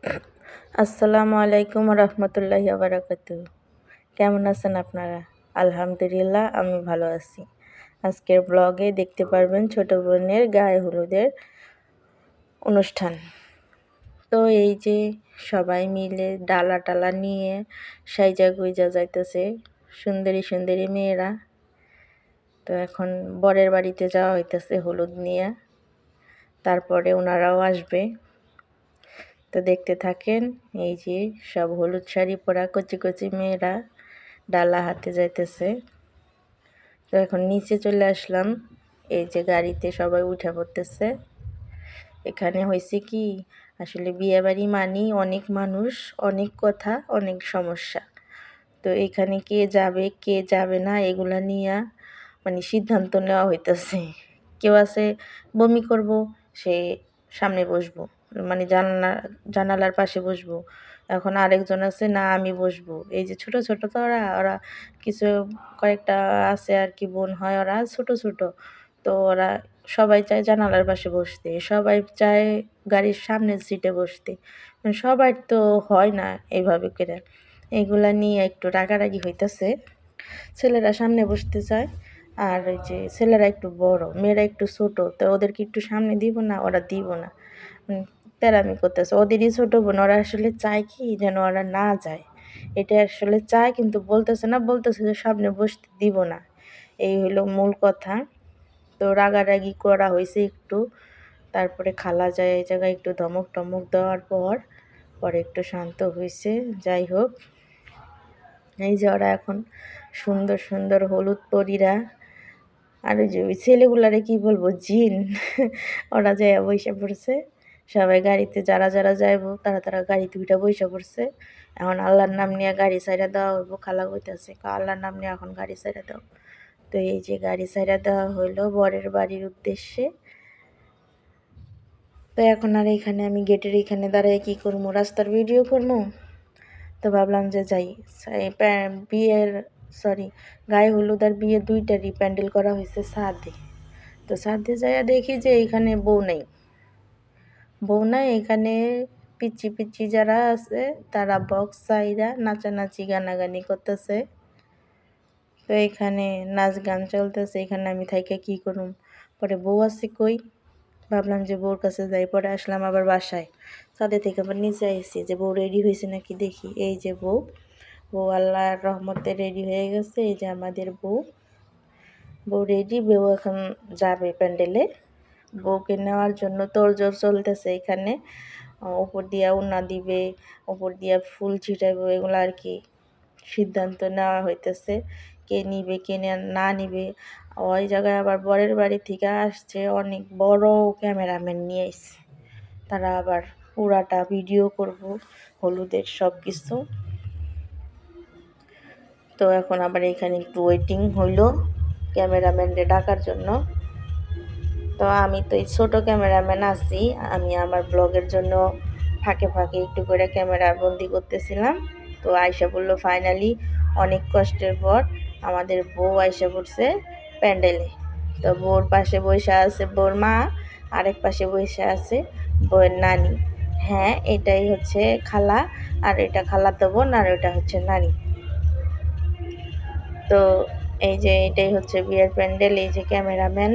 আসসালামু আলাইকুম রহমতুল্লাহি বারাকাতুহু। কেমন আছেন আপনারা? আলহামদুলিল্লাহ আমি ভালো আছি। আজকের ব্লগে দেখতে পারবেন ছোট বোনের গায়ে হলুদের অনুষ্ঠান। তো এই যে সবাই মিলে ডালা টালা নিয়ে সাইজা গুইজা যাইতেছে, সুন্দরী সুন্দরী মেয়েরা। তো এখন বরের বাড়িতে যাওয়া হইতেছে হলুদ নিয়ে, তারপরে ওনারাও আসবে। তো দেখতে থাকেন। এই যে সব হলুদ শাড়ি পরা কচি কচি মেয়েরা ডালা হাতে যাইতেছে। তো এখন নিচে চলে আসলাম। এই যে গাড়িতে সবাই উঠে পড়তেছে। এখানে হয়েছে কি, আসলে বিয়েবাড়ি মানেই অনেক মানুষ, অনেক কথা, অনেক সমস্যা। তো এখানে কে যাবে কে যাবে না এগুলা নিয়ে সিদ্ধান্ত নেওয়া হইতেছে। কেউ আছে বমি করব, সে সামনে বসবো, জানালার পাশে বসবো। এখন আরেকজন আছে না আমি বসবো। এই যে ছোট ছোট তো ওরা কিছু কয়েকটা আছে আর কি, বোন হয়, ওরা ছোট ছোট। তো ওরা সবাই চায় জানালার পাশে বসতে, সবাই চায় গাড়ির সামনের সিটে বসতে। সবার তো হয় না এইভাবে করে। এগুলা নিয়ে একটু রাগারাগি হইতেছে। ছেলেরা সামনে বসতে চায়, আর ওই যে ছেলেরা একটু বড়, মেয়েরা একটু ছোট, তো ওদেরকে একটু সামনে দিব না, ওরা দিব না। তেরামি করতেছে। ওদেরই ছোট বোন, ওরা আসলে চায় কি যেন ওরা না যায়, এটা আসলে চায়, কিন্তু বলতেছে না, বলতেছে যে সামনে বসতে দিব না। এই হলো মূল কথা। তো রাগারাগি করা হয়েছে একটু। তারপরে খালা যায় এই জায়গায় একটু ধমক টমক দেওয়ার পরে একটু শান্ত হয়েছে। যাই হোক, এই যে ওরা এখন সুন্দর সুন্দর হলুদ পরীরা, আর ওই যে ওই ছেলেগুলারে কি বলবো, জিন ওরা যায় বইসা পড়ছে। সবাই গাড়িতে যারা যারা যাইবো তারা তারা গাড়িতে উঠে বইসা পড়ছে। এখন আল্লাহর নাম নিয়ে গাড়ি সাইডা দেওয়া হইব। খালা কইতাছে আল্লাহর নাম নিয়ে এখন গাড়ি সাইডা দাও। তো এই যে গাড়ি সাইডা দেওয়া হইলো বরের বাড়ির উদ্দেশ্যে। তো এখন আর এখানে আমি গেটের এখানে দাঁড়ায় কি করবো, রাস্তার ভিডিও করবো? তো ভাবলাম যে যাই, বিয়ের সরি গায়ে হলুদ আর বিয়ে দুইটারই প্যান্ডেল করা হয়েছে ছাদে। তো ছাদে যাইয়া দেখি যে এখানে বউ নাই এখানে। পিচ্ছি পিচ্ছি যারা আছে তারা বক্স চাইরা নাচানাচি গানাগানি করতেছে। তো এখানে নাচ গান চলতেছে, এখানে আমি থাইকা কি করুম? পরে বউ আছে কই, ভাবলাম যে বউর কাছে যাই। পরে আসলাম আবার বাসায়, ছাদে থেকে আবার নিচে আইসি যে বউ রেডি হয়েছে নাকি দেখি। এই যে বউ আল্লাহর রহমতে রেডি হয়ে গেছে। এই যে আমাদের বউ রেডি। বউ এখন যাবে প্যান্ডেলে। বউকে নেওয়ার জন্য তোড়জোড় চলতেছে এখানে। উপর দিয়া ওড়না দিবে, উপর দিয়া ফুল ছিটাইবে, এগুলো আর কি সিদ্ধান্ত নেওয়া হইতেছে কে নিবে কে না নিবে। ওই জায়গায় আবার বরের বাড়ি থেকে আসছে অনেক বড় ক্যামেরাম্যান নিয়ে এসছে, তারা আবার পুরাটা ভিডিও করব হলুদের সব কিছু। তো এখন আবার এখানে একটু ওয়েটিং হইলো ক্যামেরাম্যানরে ডাকার জন্য। তো আমি তো এই ছোটো ক্যামেরাম্যান আছি, আমি আমার ব্লগের জন্য ফাঁকে ফাঁকে একটু করে ক্যামেরা বন্দি করতেছিলাম। তো আয়সা বললো ফাইনালি অনেক কষ্টের পর আমাদের বউ আয়সা পড়ছে প্যান্ডেলে। তো বউর পাশে বসে আছে বউর মা, আরেক পাশে বসে আছে বউয়ের নানি। হ্যাঁ, এটাই হচ্ছে খালা, আর এটা খালাতো বোন, আর ওটা হচ্ছে নানি। তো এই যে এটাই হচ্ছে বিয়ের প্যান্ডেল। এই যে ক্যামেরাম্যান,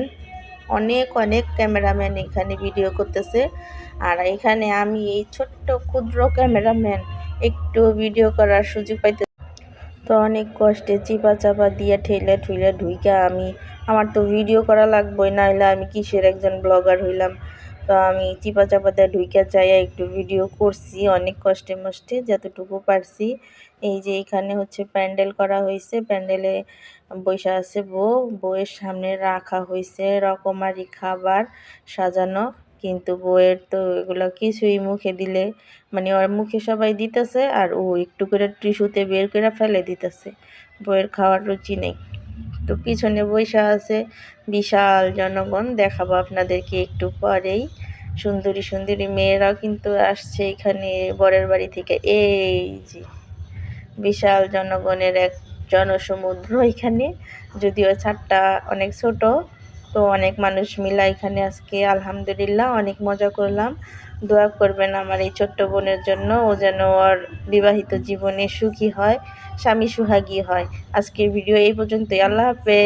অনেক অনেক ক্যামেরাম্যান এখানে ভিডিও করতেছে, আর এখানে আমি এই ছোট্ট ক্ষুদ্র ক্যামেরাম্যান একটু ভিডিও করার সুযোগ পাইতে। তো অনেক কষ্টে চিপা চাপা দিয়ে ঠেলে ঠুলে ঢুইকা আমার তো ভিডিও করা লাগবেই, নাইলে আমি কিসের একজন ব্লগার হইলাম। তো আমি চিপা চাপা দিয়ে ঢুইকা যাইয়া একটু ভিডিও করছি অনেক কষ্টে মষ্টে যতটুকু পারছি। এই যে এখানে হচ্ছে প্যান্ডেল করা হয়েছে, প্যান্ডেলে বসে আছে বউয়ের সামনে রাখা হয়েছে রকমারি খাবার সাজানো, কিন্তু বউয়ের তো এগুলো কিছুই মুখে দিলে ওর মুখে সবাই দিতেছে, আর ও একটু করে টিস্যুতে বের করে ফেলে দিতেছে। বউয়ের খাওয়ার রুচি নেই। তো পিছনে বৈশা আছে বিশাল জনগণ, দেখাবো আপনাদেরকে একটু পরেই। সুন্দরী সুন্দরী মেয়েরাও কিন্তু আসছে এখানে বরের বাড়ি থেকে। এই যে বিশাল জনগণের এক জনসমুদ্র এখানে, যদিও ছাদটা অনেক ছোট, তো অনেক মানুষ মিলা এখানে আজকে আলহামদুলিল্লাহ অনেক মজা করলাম। দোয়া করবেন আমার এই ছোট্ট বোনের জন্য, ও যেন ওর বিবাহিত জীবনে সুখী হয়, স্বামী সুহাগী হয়। আজকের ভিডিও এই পর্যন্তই। আল্লাহ হাফেজ।